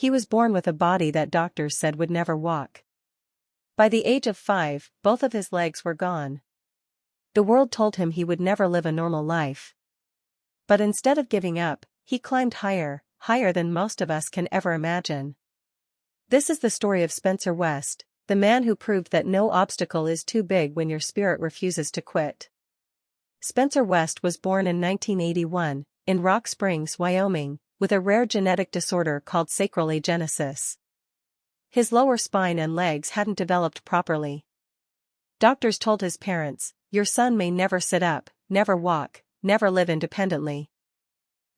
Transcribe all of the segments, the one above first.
He was born with a body that doctors said would never walk. By the age of 5, both of his legs were gone. The world told him he would never live a normal life. But instead of giving up, he climbed higher, higher than most of us can ever imagine. This is the story of Spencer West, the man who proved that no obstacle is too big when your spirit refuses to quit. Spencer West was born in 1981, in Rock Springs, Wyoming, with a rare genetic disorder called sacral agenesis. His lower spine and legs hadn't developed properly. Doctors told his parents, "Your son may never sit up, never walk, never live independently."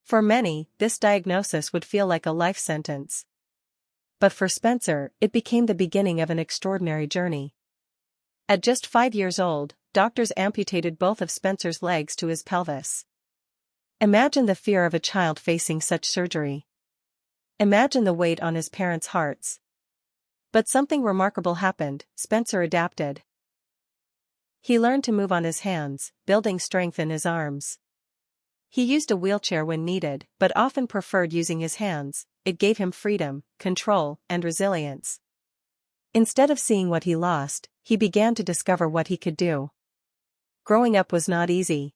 For many, this diagnosis would feel like a life sentence. But for Spencer, it became the beginning of an extraordinary journey. At just 5 years old, doctors amputated both of Spencer's legs to his pelvis. Imagine the fear of a child facing such surgery. Imagine the weight on his parents' hearts. But something remarkable happened. Spencer adapted. He learned to move on his hands, building strength in his arms. He used a wheelchair when needed, but often preferred using his hands. It gave him freedom, control, and resilience. Instead of seeing what he lost, he began to discover what he could do. Growing up was not easy.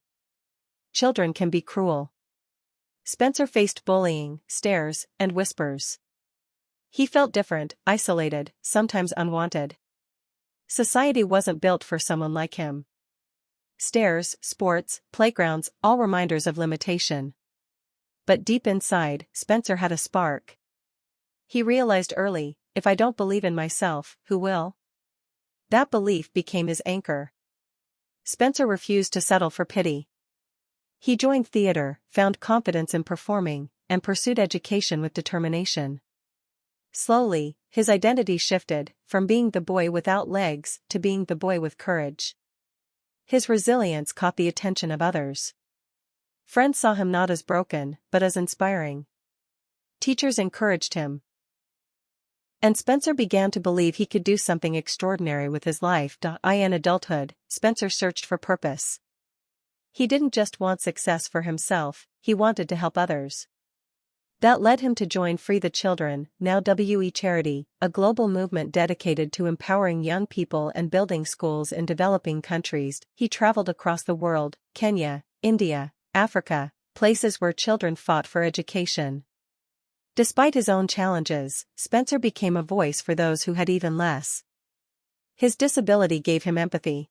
Children can be cruel. Spencer faced bullying, stares, and whispers. He felt different, isolated, sometimes unwanted. Society wasn't built for someone like him. Stares, sports, playgrounds, all reminders of limitation. But deep inside, Spencer had a spark. He realized early, if I don't believe in myself, who will? That belief became his anchor. Spencer refused to settle for pity. He joined theater, found confidence in performing, and pursued education with determination. Slowly, his identity shifted, from being the boy without legs to being the boy with courage. His resilience caught the attention of others. Friends saw him not as broken, but as inspiring. Teachers encouraged him. And Spencer began to believe he could do something extraordinary with his life. In adulthood, Spencer searched for purpose. He didn't just want success for himself, he wanted to help others. That led him to join Free the Children, now WE Charity, a global movement dedicated to empowering young people and building schools in developing countries. He traveled across the world, Kenya, India, Africa, places where children fought for education. Despite his own challenges, Spencer became a voice for those who had even less. His disability gave him empathy.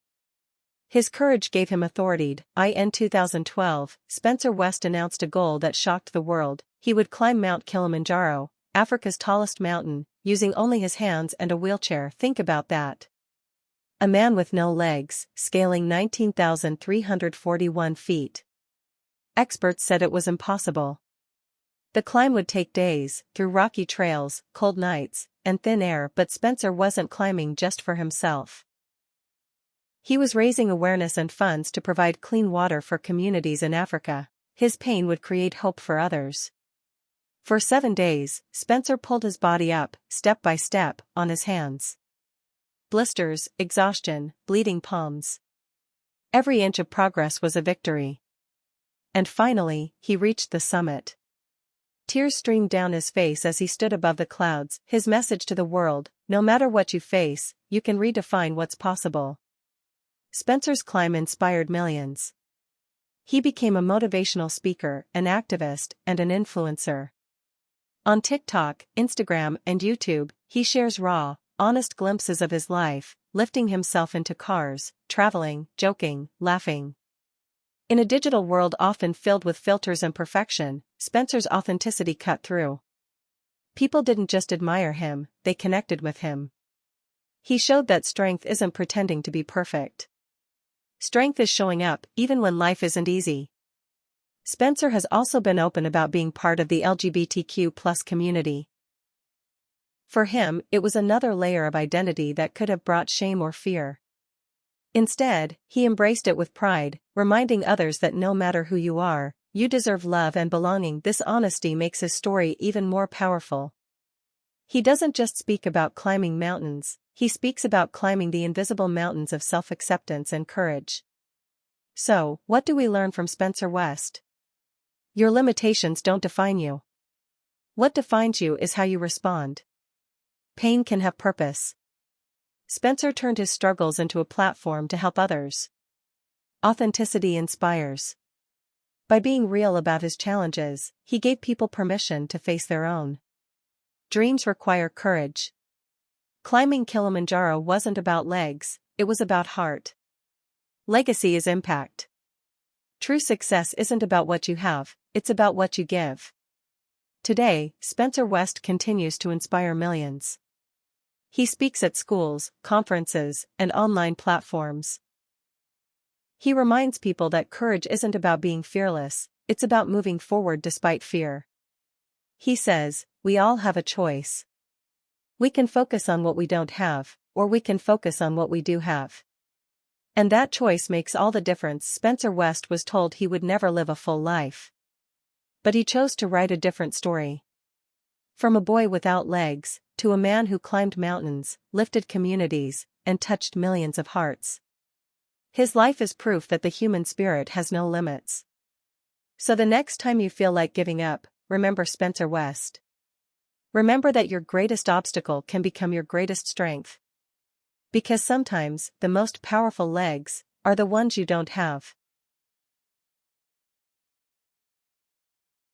His courage gave him authority. In 2012, Spencer West announced a goal that shocked the world. He would climb Mount Kilimanjaro, Africa's tallest mountain, using only his hands and a wheelchair. Think about that. A man with no legs, scaling 19,341 feet. Experts said it was impossible. The climb would take days, through rocky trails, cold nights, and thin air, but Spencer wasn't climbing just for himself. He was raising awareness and funds to provide clean water for communities in Africa. His pain would create hope for others. For 7 days, Spencer pulled his body up, step by step, on his hands. Blisters, exhaustion, bleeding palms. Every inch of progress was a victory. And finally, he reached the summit. Tears streamed down his face as he stood above the clouds, his message to the world: no matter what you face, you can redefine what's possible. Spencer's climb inspired millions. He became a motivational speaker, an activist, and an influencer. On TikTok, Instagram, and YouTube, he shares raw, honest glimpses of his life, lifting himself into cars, traveling, joking, laughing. In a digital world often filled with filters and perfection, Spencer's authenticity cut through. People didn't just admire him, they connected with him. He showed that strength isn't pretending to be perfect. Strength is showing up, even when life isn't easy. Spencer has also been open about being part of the LGBTQ+ community. For him, it was another layer of identity that could have brought shame or fear. Instead, he embraced it with pride, reminding others that no matter who you are, you deserve love and belonging. This honesty makes his story even more powerful. He doesn't just speak about climbing mountains, he speaks about climbing the invisible mountains of self-acceptance and courage. So, what do we learn from Spencer West? Your limitations don't define you. What defines you is how you respond. Pain can have purpose. Spencer turned his struggles into a platform to help others. Authenticity inspires. By being real about his challenges, he gave people permission to face their own. Dreams require courage. Climbing Kilimanjaro wasn't about legs, it was about heart. Legacy is impact. True success isn't about what you have, it's about what you give. Today, Spencer West continues to inspire millions. He speaks at schools, conferences, and online platforms. He reminds people that courage isn't about being fearless, it's about moving forward despite fear. He says, we all have a choice. We can focus on what we don't have, or we can focus on what we do have. And that choice makes all the difference. Spencer West was told he would never live a full life. But he chose to write a different story. From a boy without legs, to a man who climbed mountains, lifted communities, and touched millions of hearts. His life is proof that the human spirit has no limits. So the next time you feel like giving up, remember Spencer West. Remember that your greatest obstacle can become your greatest strength. Because sometimes, the most powerful legs are the ones you don't have.